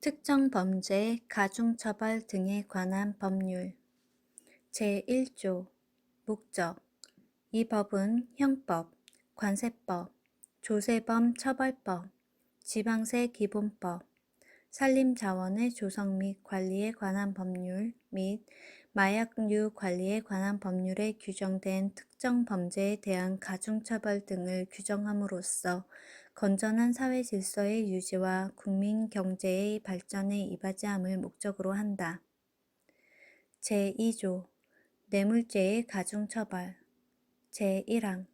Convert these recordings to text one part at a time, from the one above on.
특정 범죄, 가중처벌 등에 관한 법률 제1조 목적 이 법은 형법, 관세법, 조세범 처벌법, 지방세 기본법, 산림자원의 조성 및 관리에 관한 법률 및 마약류 관리에 관한 법률에 규정된 특정 범죄에 대한 가중처벌 등을 규정함으로써 건전한 사회 질서의 유지와 국민 경제의 발전에 이바지함을 목적으로 한다. 제2조 뇌물죄의 가중처벌 제1항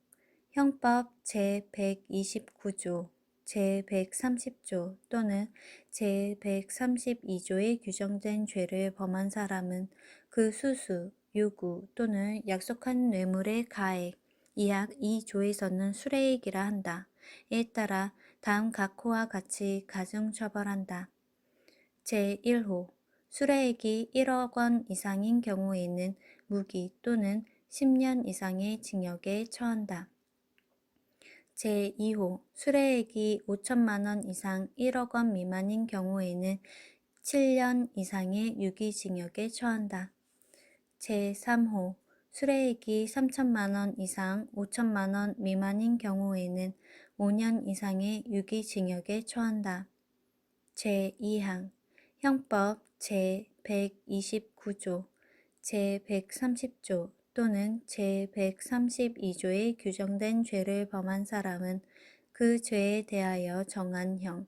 형법 제129조, 제130조 또는 제132조에 규정된 죄를 범한 사람은 그 수수, 요구 또는 약속한 뇌물의 가액, 이약 2조에서는 수뢰액이라 한다. 이에 따라 다음 각 호와 같이 가중처벌한다. 제1호 수뢰액이 1억 원 이상인 경우에는 무기 또는 10년 이상의 징역에 처한다. 제2호 수뢰액이 5천만 원 이상 1억 원 미만인 경우에는 7년 이상의 유기징역에 처한다. 제3호 수뢰액이 3천만 원 이상 5천만 원 미만인 경우에는 5년 이상의 유기징역에 처한다. 제2항 형법 제129조, 제130조 또는 제132조에 규정된 죄를 범한 사람은 그 죄에 대하여 정한 형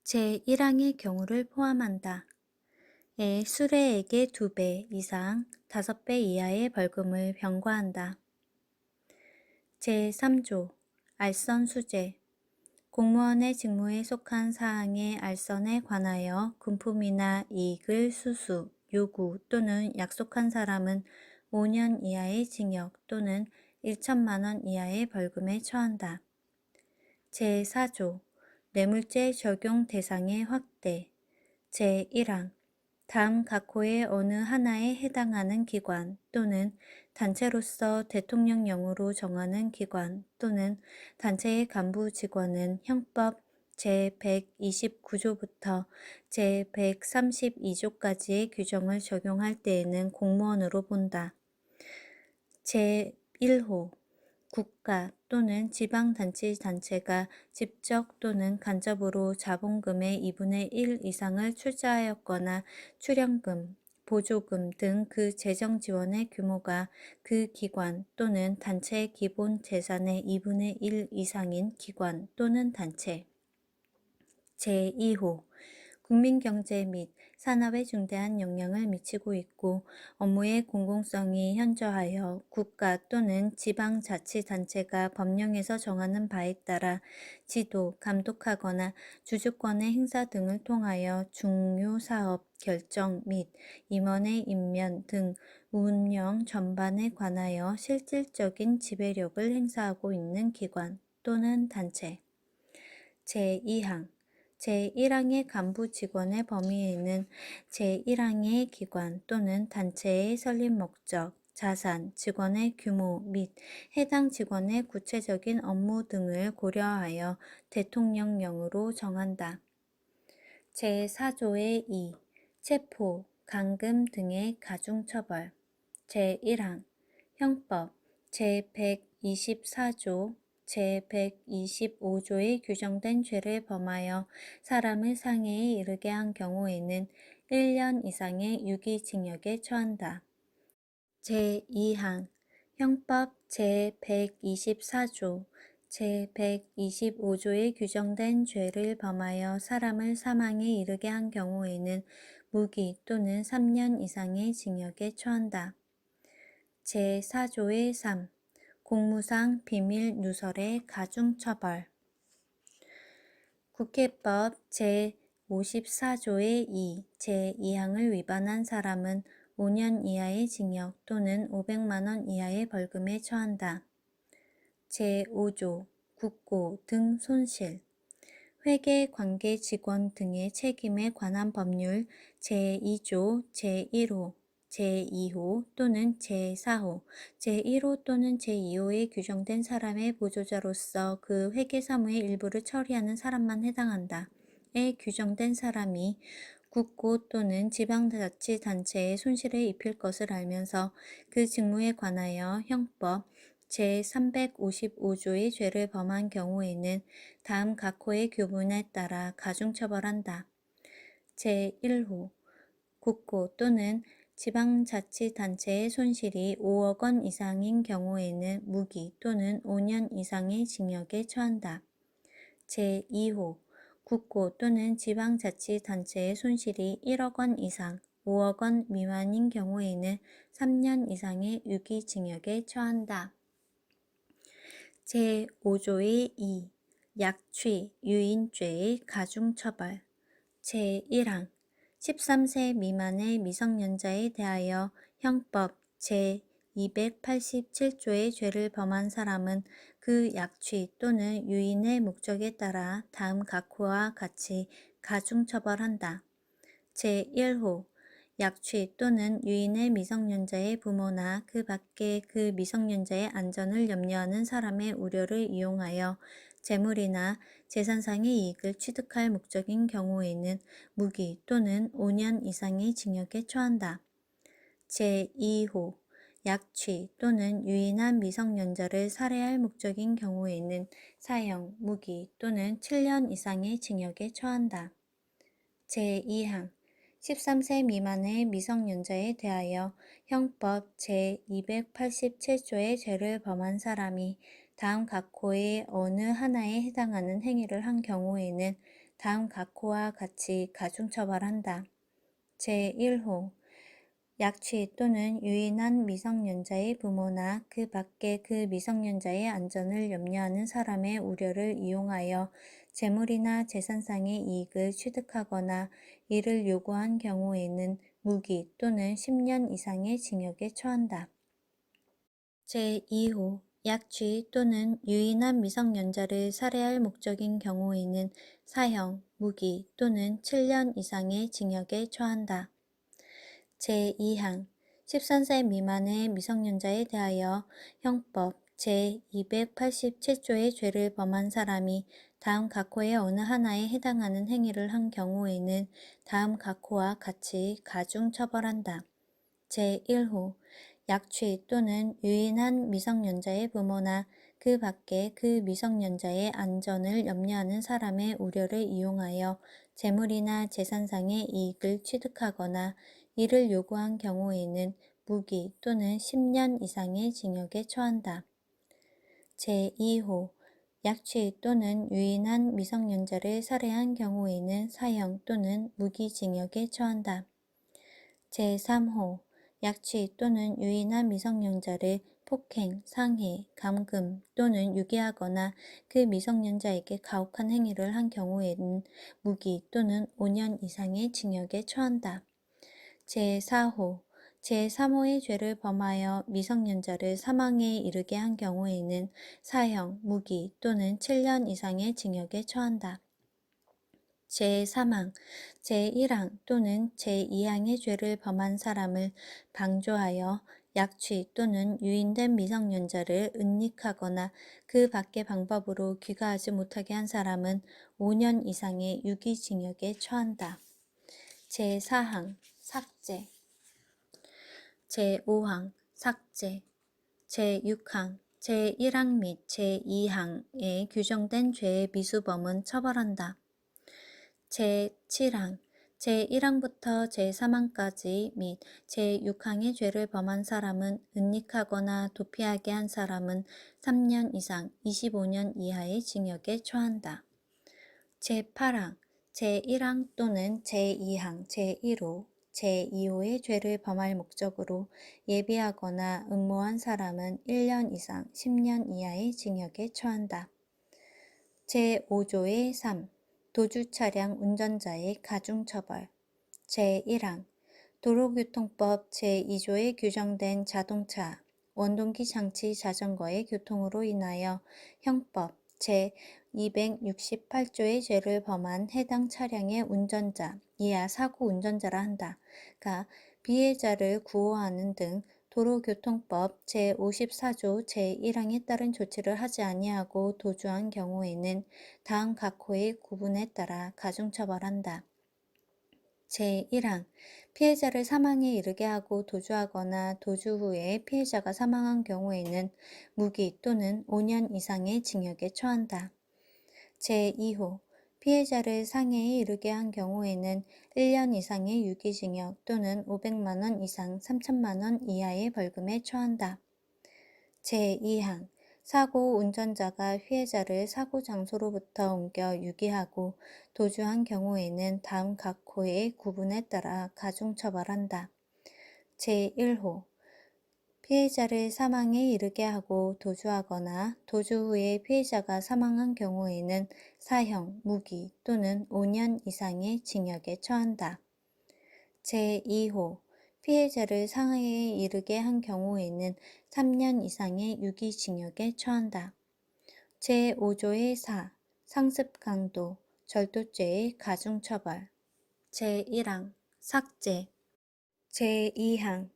제1항의 경우를 포함한다. 에 수뢰액의 2배 이상 5배 이하의 벌금을 병과한다. 제3조 알선수재 공무원의 직무에 속한 사항의 알선에 관하여 금품이나 이익을 수수, 요구 또는 약속한 사람은 5년 이하의 징역 또는 1천만 원 이하의 벌금에 처한다. 제4조 뇌물죄 적용 대상의 확대 제1항 다음 각 호의 어느 하나에 해당하는 기관 또는 단체로서 대통령령으로 정하는 기관 또는 단체의 간부 직원은 형법 제129조부터 제132조까지의 규정을 적용할 때에는 공무원으로 본다. 제1호 국가 또는 지방자치단체가 직접 또는 간접으로 자본금의 2분의 1 이상을 출자하였거나 출연금, 보조금 등 그 재정 지원의 규모가 그 기관 또는 단체의 기본 재산의 2분의 1 이상인 기관 또는 단체. 제2호 국민경제 및 산업에 중대한 영향을 미치고 있고 업무의 공공성이 현저하여 국가 또는 지방자치단체가 법령에서 정하는 바에 따라 지도, 감독하거나 주주권의 행사 등을 통하여 중요 사업 결정 및 임원의 임면 등 운영 전반에 관하여 실질적인 지배력을 행사하고 있는 기관 또는 단체. 제2항 제1항의 간부 직원의 범위에는 제1항의 기관 또는 단체의 설립 목적, 자산, 직원의 규모 및 해당 직원의 구체적인 업무 등을 고려하여 대통령령으로 정한다. 제4조의 2. 체포, 감금 등의 가중처벌 제1항 형법 제124조, 제125조에 규정된 죄를 범하여 사람을 상해에 이르게 한 경우에는 1년 이상의 유기징역에 처한다. 제2항 형법 제124조, 제125조에 규정된 죄를 범하여 사람을 사망에 이르게 한 경우에는 무기 또는 3년 이상의 징역에 처한다. 제4조의 3. 공무상 비밀 누설의 가중처벌 국회법 제54조의 2, 제2항을 위반한 사람은 5년 이하의 징역 또는 500만 원 이하의 벌금에 처한다. 제5조 국고 등 손실 회계 관계 직원 등의 책임에 관한 법률 제2조 제1호, 제2호 또는 제4호, 제1호 또는 제2호에 규정된 사람의 보조자로서 그 회계 사무의 일부를 처리하는 사람만 해당한다. 에 규정된 사람이 국고 또는 지방자치단체에 손실을 입힐 것을 알면서 그 직무에 관하여 형법 제355조의 죄를 범한 경우에는 다음 각 호의 교문에 따라 가중처벌한다. 제1호 국고 또는 지방자치단체의 손실이 5억 원 이상인 경우에는 무기 또는 5년 이상의 징역에 처한다. 제2호 국고 또는 지방자치단체의 손실이 1억 원 이상, 5억 원 미만인 경우에는 3년 이상의 유기징역에 처한다. 제5조의 2. 약취, 유인죄의 가중처벌 제1항 13세 미만의 미성년자에 대하여 형법 제287조의 죄를 범한 사람은 그 약취 또는 유인의 목적에 따라 다음 각 호와 같이 가중처벌한다. 제1호 약취 또는 유인의 미성년자의 부모나 그 밖의 그 미성년자의 안전을 염려하는 사람의 우려를 이용하여 재물이나 재산상의 이익을 취득할 목적인 경우에는 무기 또는 5년 이상의 징역에 처한다. 제2호 약취 또는 유인한 미성년자를 살해할 목적인 경우에는 사형, 무기 또는 7년 이상의 징역에 처한다. 제2항 13세 미만의 미성년자에 대하여 형법 제287조의 죄를 범한 사람이 다음 각 호의 어느 하나에 해당하는 행위를 한 경우에는 다음 각 호와 같이 가중처벌한다. 제1호 약취 또는 유인한 미성년자의 부모나 그 밖의 그 미성년자의 안전을 염려하는 사람의 우려를 이용하여 재물이나 재산상의 이익을 취득하거나 이를 요구한 경우에는 무기 또는 10년 이상의 징역에 처한다. 제2호 약취 또는 유인한 미성년자를 살해할 목적인 경우에는 사형, 무기 또는 7년 이상의 징역에 처한다. 제2항 13세 미만의 미성년자에 대하여 형법 제287조의 죄를 범한 사람이 다음 각 호의 어느 하나에 해당하는 행위를 한 경우에는 다음 각 호와 같이 가중처벌한다. 제1호 약취 또는 유인한 미성년자의 부모나 그 밖의 그 미성년자의 안전을 염려하는 사람의 우려를 이용하여 재물이나 재산상의 이익을 취득하거나 이를 요구한 경우에는 무기 또는 10년 이상의 징역에 처한다. 제2호 약취 또는 유인한 미성년자를 살해한 경우에는 사형 또는 무기징역에 처한다. 제3호 약취 또는 유인한 미성년자를 폭행, 상해, 감금 또는 유기하거나 그 미성년자에게 가혹한 행위를 한 경우에는 무기 또는 5년 이상의 징역에 처한다. 제4호 제3호의 죄를 범하여 미성년자를 사망에 이르게 한 경우에는 사형, 무기 또는 7년 이상의 징역에 처한다. 제3항, 제1항 또는 제2항의 죄를 범한 사람을 방조하여 약취 또는 유인된 미성년자를 은닉하거나 그 밖의 방법으로 귀가하지 못하게 한 사람은 5년 이상의 유기징역에 처한다. 제4항, 삭제 제5항, 삭제 제6항, 제1항 및 제2항에 규정된 죄의 미수범은 처벌한다. 제7항, 제1항부터 제3항까지 및 제6항의 죄를 범한 사람은 은닉하거나 도피하게 한 사람은 3년 이상 25년 이하의 징역에 처한다. 제8항, 제1항 또는 제2항, 제1호, 제2호의 죄를 범할 목적으로 예비하거나 음모한 사람은 1년 이상 10년 이하의 징역에 처한다. 제5조의 3. 도주차량 운전자의 가중처벌 제1항 도로교통법 제2조에 규정된 자동차, 원동기 장치 자전거의 교통으로 인하여 형법 제268조의 죄를 범한 해당 차량의 운전자, 이하 사고 운전자라 한다.가 피해자를 구호하는 등 도로교통법 제54조 제1항에 따른 조치를 하지 아니하고 도주한 경우에는 다음 각 호의 구분에 따라 가중처벌한다. 제1항 피해자를 사망에 이르게 하고 도주하거나 도주 후에 피해자가 사망한 경우에는 무기 또는 5년 이상의 징역에 처한다. 제2호 피해자를 상해에 이르게 한 경우에는 1년 이상의 유기징역 또는 500만 원 이상 3천만 원 이하의 벌금에 처한다. 제2항 사고 운전자가 피해자를 사고 장소로부터 옮겨 유기하고 도주한 경우에는 다음 각 호의 구분에 따라 가중처벌한다. 제1호 피해자를 사망에 이르게 하고 도주하거나 도주 후에 피해자가 사망한 경우에는 사형, 무기 또는 5년 이상의 징역에 처한다. 제2호 피해자를 상해에 이르게 한 경우에는 3년 이상의 유기징역에 처한다. 제5조의 4. 상습 강도, 절도죄의 가중처벌. 제1항 삭제. 제2항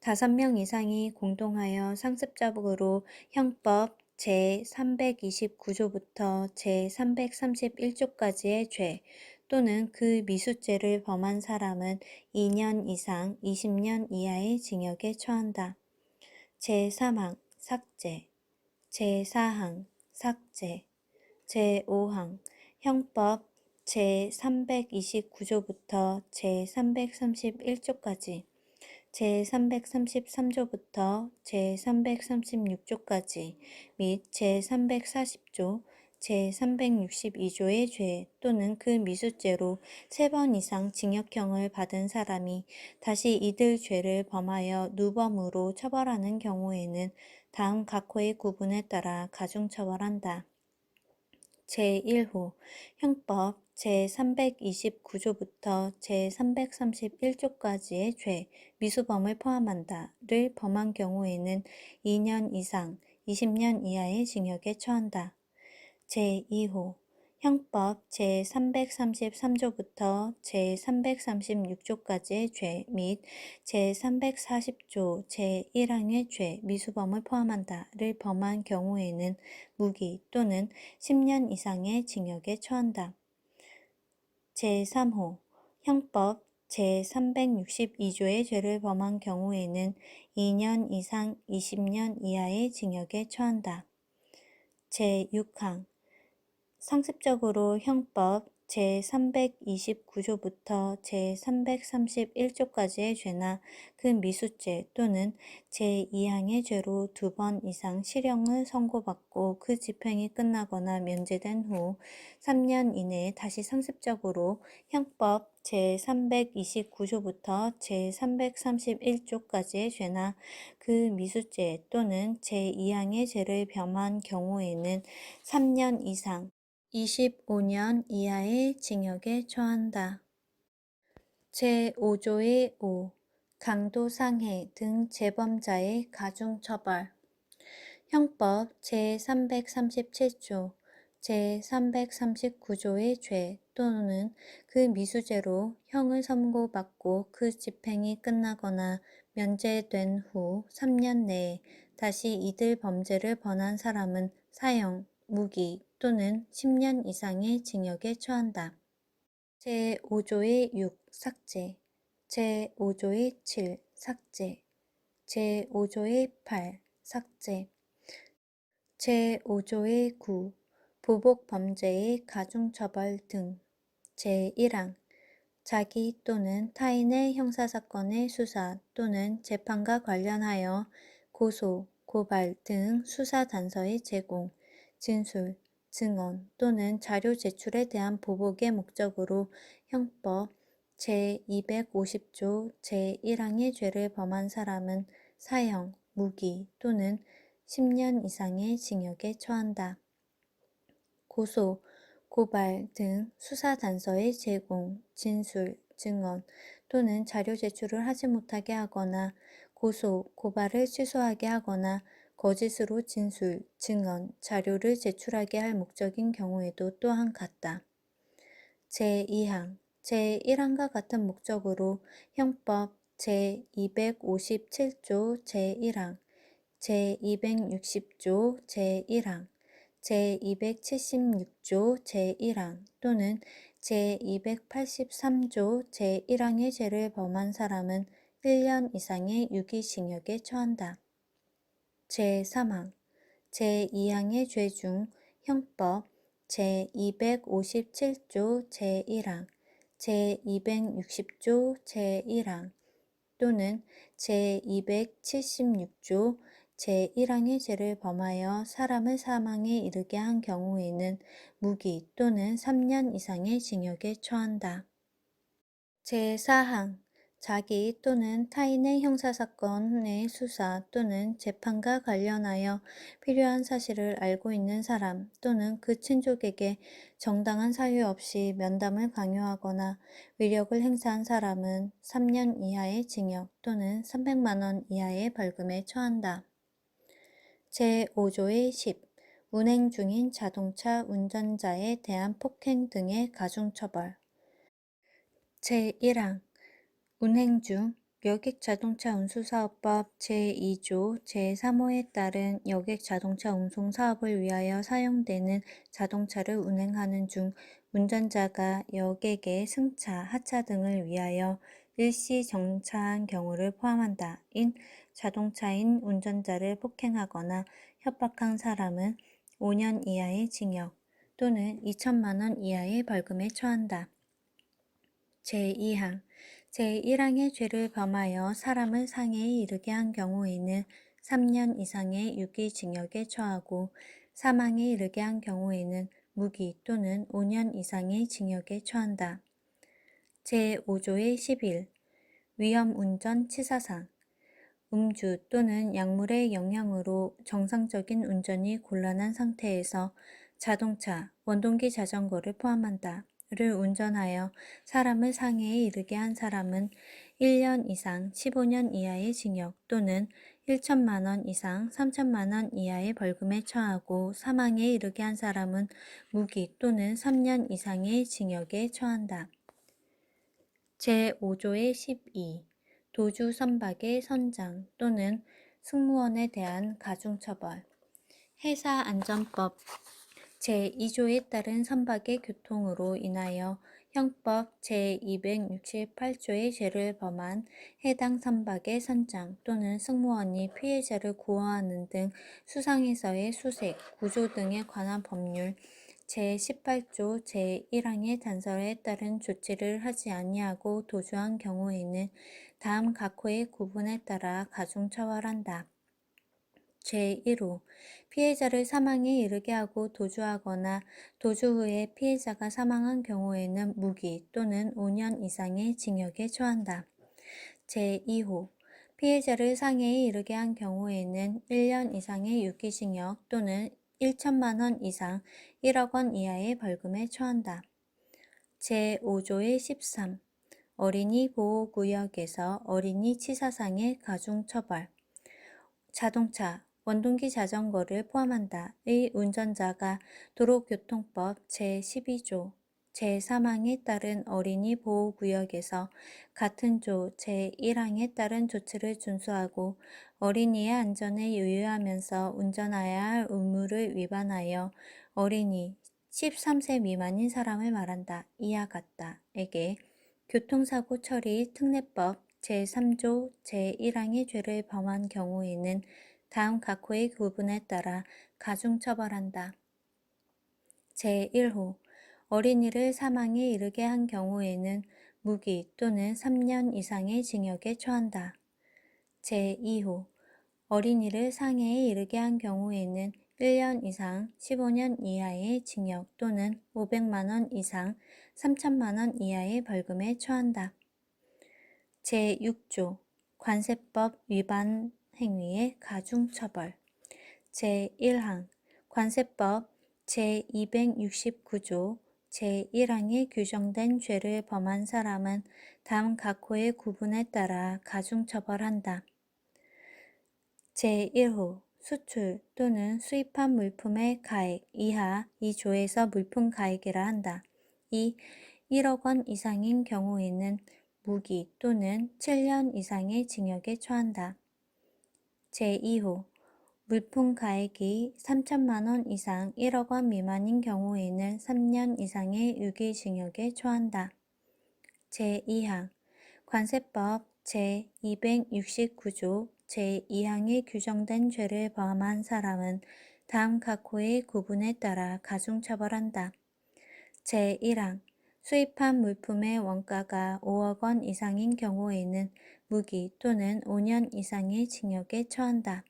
5명 이상이 공동하여 상습적으로 형법 제329조부터 제331조까지의 죄 또는 그 미수죄를 범한 사람은 2년 이상 20년 이하의 징역에 처한다. 제3항 삭제. 제4항 삭제. 제5항 형법 제329조부터 제331조까지 제333조부터 제336조까지 및 제340조, 제362조의 죄 또는 그 미수죄로 3번 이상 징역형을 받은 사람이 다시 이들 죄를 범하여 누범으로 처벌하는 경우에는 다음 각 호의 구분에 따라 가중처벌한다. 제1호 형법 제329조부터 제331조까지의 죄, 미수범을 포함한다를 범한 경우에는 2년 이상 20년 이하의 징역에 처한다. 제2호 형법 제333조부터 제336조까지의 죄 및 제340조 제1항의 죄, 미수범을 포함한다를 범한 경우에는 무기 또는 10년 이상의 징역에 처한다. 제3호 형법 제362조의 죄를 범한 경우에는 2년 이상 20년 이하의 징역에 처한다. 제6항 상습적으로 형법 제329조부터 제331조까지의 죄나 그 미수죄 또는 제2항의 죄로 2번 이상 실형을 선고받고 그 집행이 끝나거나 면제된 후 3년 이내에 다시 상습적으로 형법 제329조부터 제331조까지의 죄나 그 미수죄 또는 제2항의 죄를 범한 경우에는 3년 이상 25년 이하의 징역에 처한다. 제5조의 5. 강도상해 등 재범자의 가중처벌. 형법 제337조, 제339조의 죄 또는 그 미수죄로 형을 선고받고 그 집행이 끝나거나 면제된 후 3년 내에 다시 이들 범죄를 범한 사람은 사형, 무기 또는 10년 이상의 징역에 처한다. 제5조의 6. 삭제. 제5조의 7. 삭제. 제5조의 8. 삭제. 제5조의 9. 보복범죄의 가중처벌 등. 제1항 자기 또는 타인의 형사사건의 수사 또는 재판과 관련하여 고소, 고발 등 수사단서의 제공, 진술, 증언 또는 자료 제출에 대한 보복의 목적으로 형법 제250조 제1항의 죄를 범한 사람은 사형, 무기 또는 10년 이상의 징역에 처한다. 고소, 고발 등 수사단서의 제공, 진술, 증언 또는 자료 제출을 하지 못하게 하거나 고소, 고발을 취소하게 하거나 거짓으로 진술, 증언, 자료를 제출하게 할 목적인 경우에도 또한 같다. 제2항 제1항과 같은 목적으로 형법 제257조 제1항, 제260조 제1항, 제276조 제1항 또는 제283조 제1항의 죄를 범한 사람은 1년 이상의 유기징역에 처한다. 제3항, 제2항의 죄 중 형법 제257조 제1항, 제260조 제1항 또는 제276조 제1항의 죄를 범하여 사람을 사망에 이르게 한 경우에는 무기 또는 3년 이상의 징역에 처한다. 제4항 자기 또는 타인의 형사사건의 수사 또는 재판과 관련하여 필요한 사실을 알고 있는 사람 또는 그 친족에게 정당한 사유 없이 면담을 강요하거나 위력을 행사한 사람은 3년 이하의 징역 또는 300만 원 이하의 벌금에 처한다. 제5조의 10. 운행 중인 자동차 운전자에 대한 폭행 등의 가중처벌. 제1항 운행 중 여객자동차 운수사업법 제2조 제3호에 따른 여객자동차 운송 사업을 위하여 사용되는 자동차를 운행하는 중 운전자가 여객의 승차, 하차 등을 위하여 일시 정차한 경우를 포함한다. 인 자동차인 운전자를 폭행하거나 협박한 사람은 5년 이하의 징역 또는 2천만 원 이하의 벌금에 처한다. 제2항 제1항의 죄를 범하여 사람을 상해에 이르게 한 경우에는 3년 이상의 유기징역에 처하고 사망에 이르게 한 경우에는 무기 또는 5년 이상의 징역에 처한다. 제5조의 11. 위험운전 치사상 음주 또는 약물의 영향으로 정상적인 운전이 곤란한 상태에서 자동차, 원동기 자전거를 포함한다. 를 운전하여 사람을 상해에 이르게 한 사람은 1년 이상 15년 이하의 징역 또는 1천만 원 이상 3천만 원 이하의 벌금에 처하고 사망에 이르게 한 사람은 무기 또는 3년 이상의 징역에 처한다. 제5조의 12. 도주 선박의 선장 또는 승무원에 대한 가중처벌. 해사안전법 제2조에 따른 선박의 교통으로 인하여 형법 제268조의 죄를 범한 해당 선박의 선장 또는 승무원이 피해자를 구호하는 등 수상에서의 수색, 구조 등에 관한 법률 제18조 제1항의 단서에 따른 조치를 하지 아니하고 도주한 경우에는 다음 각호의 구분에 따라 가중처벌한다. 제1호 피해자를 사망에 이르게 하고 도주하거나 도주 후에 피해자가 사망한 경우에는 무기 또는 5년 이상의 징역에 처한다. 제2호 피해자를 상해에 이르게 한 경우에는 1년 이상의 유기징역 또는 1천만 원 이상 1억 원 이하의 벌금에 처한다. 제5조의 13. 어린이 보호구역에서 어린이 치사상의 가중처벌. 자동차, 원동기 자전거를 포함한다. 의 운전자가 도로교통법 제12조 제3항에 따른 어린이 보호구역에서 같은 조 제1항에 따른 조치를 준수하고 어린이의 안전에 유의하면서 운전해야 할 의무를 위반하여 어린이 13세 미만인 사람을 말한다. 이와 같다. 에게 교통사고 처리 특례법 제3조 제1항의 죄를 범한 경우에는 다음 각호의 구분에 따라 가중처벌한다. 제1호 어린이를 사망에 이르게 한 경우에는 무기 또는 3년 이상의 징역에 처한다. 제2호 어린이를 상해에 이르게 한 경우에는 1년 이상 15년 이하의 징역 또는 500만 원 이상 3천만 원 이하의 벌금에 처한다. 제6조 관세법 위반 행위의 가중처벌. 제1항 관세법 제269조 제1항에 규정된 죄를 범한 사람은 다음 각호의 구분에 따라 가중처벌한다. 제1호 수출 또는 수입한 물품의 가액 이하 이 조에서 물품 가액이라 한다. 1억 원 이상인 경우에는 무기 또는 7년 이상의 징역에 처한다. 제2호 물품 가액이 3천만 원 이상 1억 원 미만인 경우에는 3년 이상의 유기징역에 처한다. 제2항 관세법 제269조 제2항에 규정된 죄를 범한 사람은 다음 각호의 구분에 따라 가중처벌한다. 제1항 수입한 물품의 원가가 5억 원 이상인 경우에는 무기 또는 5년 이상의 징역에 처한다.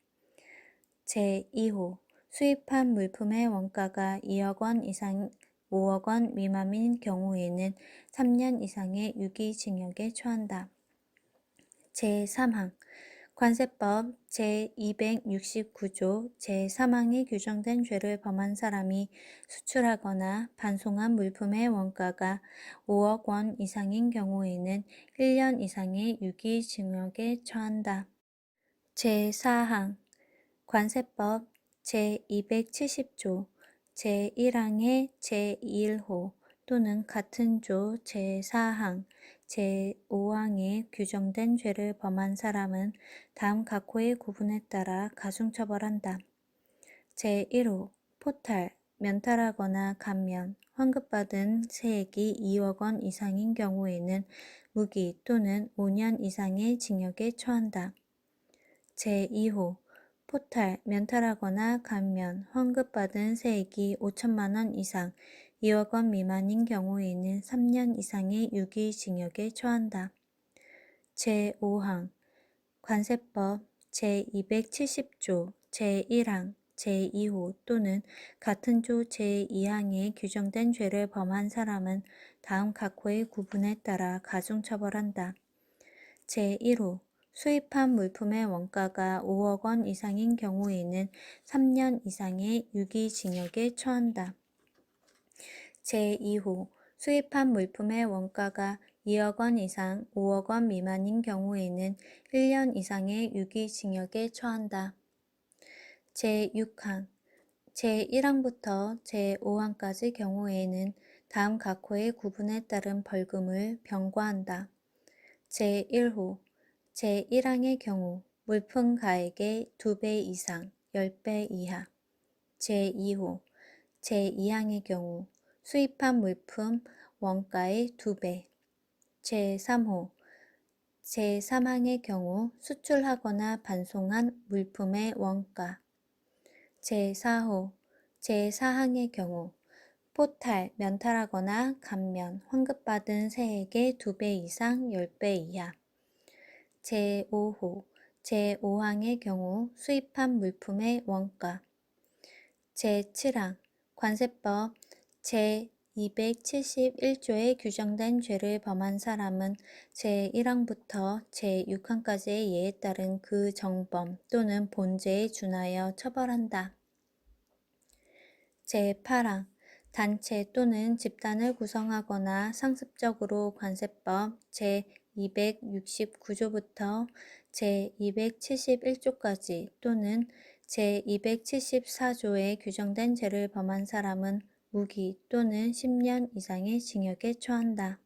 제2호 수입한 물품의 원가가 2억 원 이상 5억 원 미만인 경우에는 3년 이상의 유기징역에 처한다. 제3항 관세법 제269조 제3항에 규정된 죄를 범한 사람이 수출하거나 반송한 물품의 원가가 5억 원 이상인 경우에는 1년 이상의 유기징역에 처한다. 제4항 관세법 제270조 제1항의 제1호 또는 같은 조 제4항, 제5항에 규정된 죄를 범한 사람은 다음 각호의 구분에 따라 가중처벌한다. 제1호 포탈, 면탈하거나 감면, 환급받은 세액이 2억 원 이상인 경우에는 무기 또는 5년 이상의 징역에 처한다. 제2호 포탈, 면탈하거나 감면, 환급받은 세액이 5천만 원 이상 2억 원 미만인 경우에는 3년 이상의 유기징역에 처한다. 제5항 관세법 제270조 제1항, 제2호 또는 같은 조 제2항에 규정된 죄를 범한 사람은 다음 각호의 구분에 따라 가중처벌한다. 제1호 수입한 물품의 원가가 5억 원 이상인 경우에는 3년 이상의 유기징역에 처한다. 제2호 수입한 물품의 원가가 2억 원 이상 5억 원 미만인 경우에는 1년 이상의 유기징역에 처한다. 제6항 제1항부터 제5항까지 경우에는 다음 각호의 구분에 따른 벌금을 병과한다. 제1호 제1항의 경우 물품 가액의 2배 이상 10배 이하. 제2호 제2항의 경우 수입한 물품 원가의 2배. 제3호 제3항의 경우 수출하거나 반송한 물품의 원가. 제4호 제4항의 경우 포탈, 면탈하거나 감면, 환급받은 세액의 2배 이상 10배 이하. 제5호 제5항의 경우 수입한 물품의 원가. 제7항 관세법 제271조에 규정된 죄를 범한 사람은 제1항부터 제6항까지의 예에 따른 그 정범 또는 본죄에 준하여 처벌한다. 제8항 단체 또는 집단을 구성하거나 상습적으로 관세법 제269조부터 제271조까지 또는 제274조에 규정된 죄를 범한 사람은 무기 또는 10년 이상의 징역에 처한다.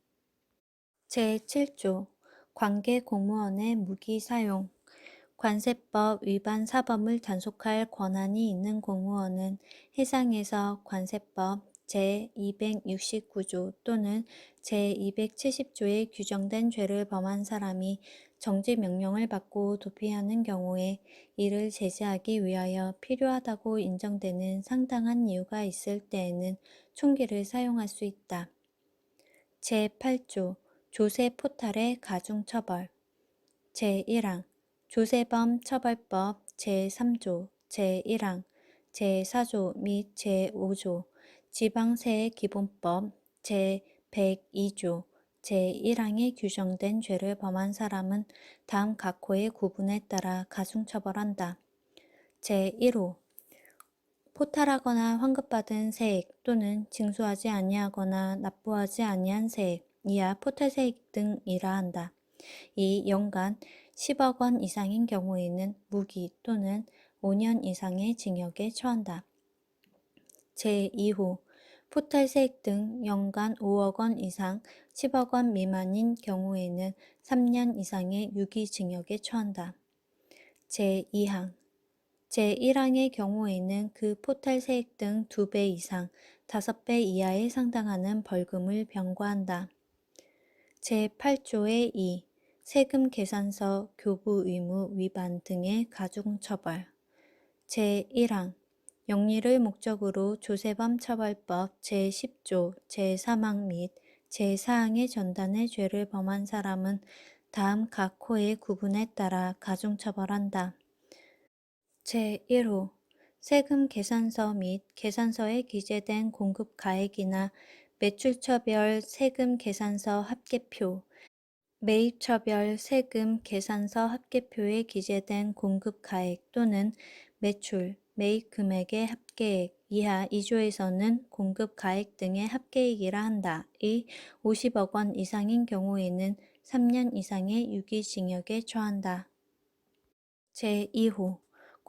제7조 관계 공무원의 무기 사용 관세법 위반 사범을 단속할 권한이 있는 공무원은 해상에서 관세법 제269조 또는 제270조에 규정된 죄를 범한 사람이 정지 명령을 받고 도피하는 경우에 이를 제재하기 위하여 필요하다고 인정되는 상당한 이유가 있을 때에는 총기를 사용할 수 있다. 제8조 조세 포탈의 가중처벌 제1항 조세범 처벌법 제3조 제1항 제4조 및 제5조 지방세액기본법 제102조 제1항에 규정된 죄를 범한 사람은 다음 각호의 구분에 따라 가중처벌한다. 제1호 포탈하거나 환급받은 세액 또는 징수하지 아니하거나 납부하지 아니한 세액 이하 포탈세액 등이라 한다. 이 연간 10억 원 이상인 경우에는 무기 또는 5년 이상의 징역에 처한다. 제2호 포탈세액 등 연간 5억 원 이상, 10억 원 미만인 경우에는 3년 이상의 유기징역에 처한다. 제2항 제1항의 경우에는 그 포탈세액 등 2배 이상, 5배 이하에 상당하는 벌금을 병과한다. 제8조의 2. 세금 계산서 교부 의무 위반 등의 가중처벌. 제1항 영리를 목적으로 조세범 처벌법 제10조 제3항 및 제4항의 전단의 죄를 범한 사람은 다음 각 호의 구분에 따라 가중처벌한다. 제1호 세금 계산서 및 계산서에 기재된 공급 가액이나 매출처별 세금 계산서 합계표, 매입처별 세금 계산서 합계표에 기재된 공급 가액 또는 매출, 매입 금액의 합계액 이하 2조에서는 공급 가액 등의 합계액이라 한다. 이 50억 원 이상인 경우에는 3년 이상의 유기징역에 처한다. 제2호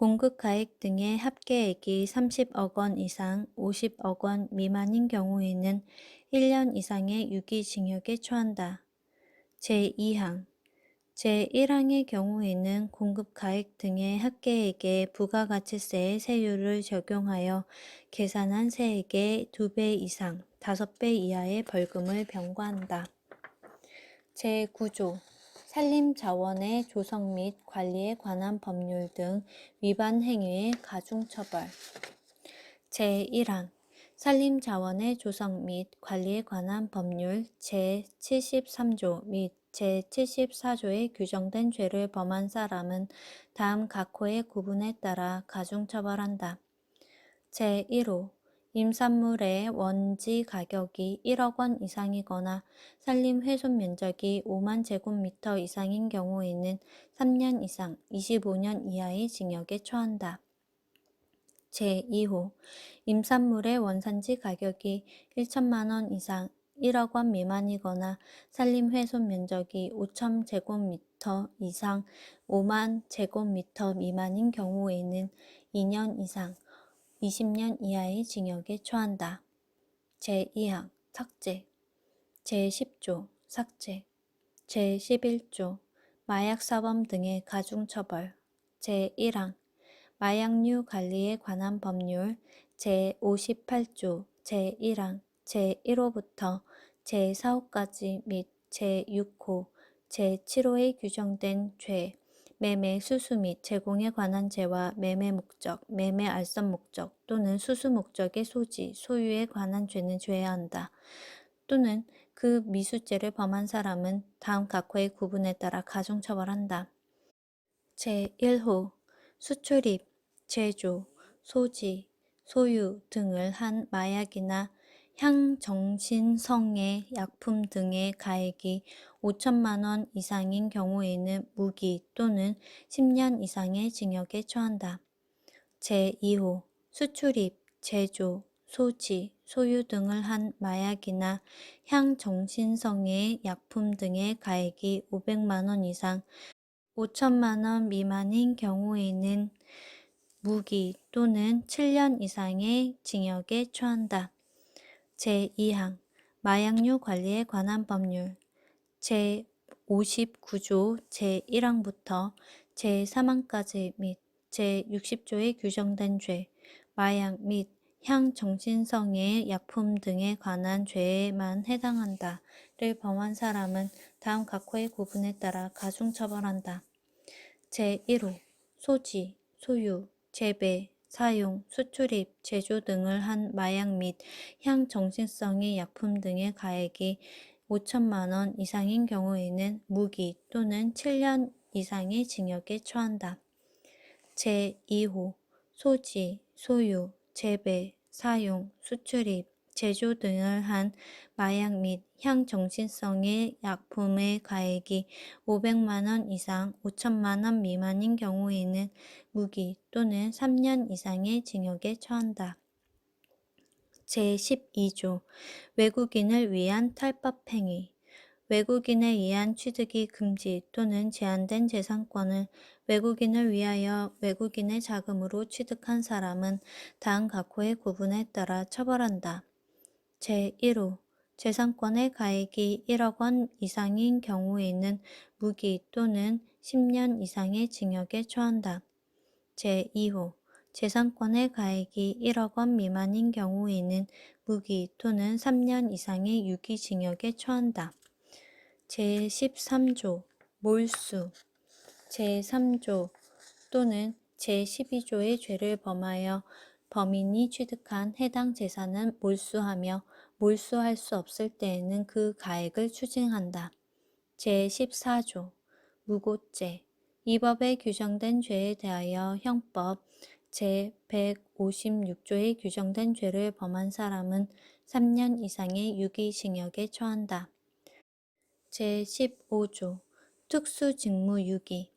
공급 가액 등의 합계액이 30억 원 이상, 50억 원 미만인 경우에는 1년 이상의 유기징역에 처한다. 제2항 제1항의 경우에는 공급 가액 등의 합계액에 부가가치세의 세율을 적용하여 계산한 세액의 2배 이상, 5배 이하의 벌금을 병과한다. 제9조 산림자원의 조성 및 관리에 관한 법률 등 위반 행위의 가중처벌. 제1항 산림자원의 조성 및 관리에 관한 법률 제73조 및 제74조에 규정된 죄를 범한 사람은 다음 각 호의 구분에 따라 가중처벌한다. 제1호 임산물의 원지 가격이 1억 원 이상이거나 산림 훼손 면적이 5만 제곱미터 이상인 경우에는 3년 이상 25년 이하의 징역에 처한다. 제2호 임산물의 원산지 가격이 1천만 원 이상 1억 원 미만이거나 산림 훼손 면적이 5천 제곱미터 이상 5만 제곱미터 미만인 경우에는 2년 이상 20년 이하의 징역에 처한다. 제2항 삭제 제10조 삭제 제11조 마약사범 등의 가중처벌 제1항 마약류 관리에 관한 법률 제58조 제1항 제1호부터 제4호까지 및 제6호 제7호에 규정된 죄 매매, 수수 및 제공에 관한 죄와 매매 목적, 매매 알선 목적 또는 수수 목적의 소지, 소유에 관한 죄는 제외한다. 또는 그 미수죄를 범한 사람은 다음 각 호의 구분에 따라 가중처벌한다. 제1호 수출입, 제조, 소지, 소유 등을 한 마약이나 향정신성의 약품 등의 가액이 5천만 원 이상인 경우에는 무기 또는 10년 이상의 징역에 처한다. 제2호 수출입, 제조, 소지, 소유 등을 한 마약이나 향정신성의 약품 등의 가액이 500만 원 이상 5천만 원 미만인 경우에는 무기 또는 7년 이상의 징역에 처한다. 제2항 마약류 관리에 관한 법률 제59조 제1항부터 제3항까지 및 제60조에 규정된 죄, 마약 및 향정신성의 약품 등에 관한 죄에만 해당한다를 범한 사람은 다음 각 호의 구분에 따라 가중처벌한다. 제1호 소지, 소유, 재배, 사용, 수출입, 제조 등을 한 마약 및 향정신성의 약품 등의 가액이 5천만 원 이상인 경우에는 무기 또는 7년 이상의 징역에 처한다. 제2호 소지, 소유, 재배, 사용, 수출입, 제조 등을 한 마약 및 향정신성의 약품의 가액이 500만 원 이상 5천만 원 미만인 경우에는 무기 또는 3년 이상의 징역에 처한다. 제12조 외국인을 위한 탈법행위 외국인에 의한 취득이 금지 또는 제한된 재산권을 외국인을 위하여 외국인의 자금으로 취득한 사람은 다음 각 호의 구분에 따라 처벌한다. 제1호 재산권의 가액이 1억 원 이상인 경우에는 무기 또는 10년 이상의 징역에 처한다. 제2호 재산권의 가액이 1억 원 미만인 경우에는 무기 또는 3년 이상의 유기징역에 처한다. 제13조 몰수 제3조 또는 제12조의 죄를 범하여 범인이 취득한 해당 재산은 몰수하며 몰수할 수 없을 때에는 그 가액을 추징한다. 제14조 무고죄 이 법에 규정된 죄에 대하여 형법 제156조에 규정된 죄를 범한 사람은 3년 이상의 유기징역에 처한다. 제15조 특수직무유기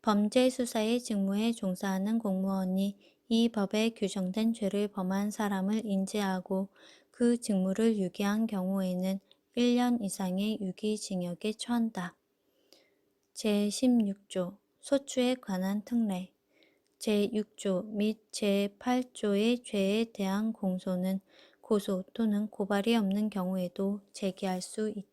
범죄수사의 직무에 종사하는 공무원이 이 법에 규정된 죄를 범한 사람을 인지하고 그 직무를 유기한 경우에는 1년 이상의 유기징역에 처한다. 제16조 소추에 관한 특례 제6조 및 제8조의 죄에 대한 공소는 고소 또는 고발이 없는 경우에도 제기할 수 있다.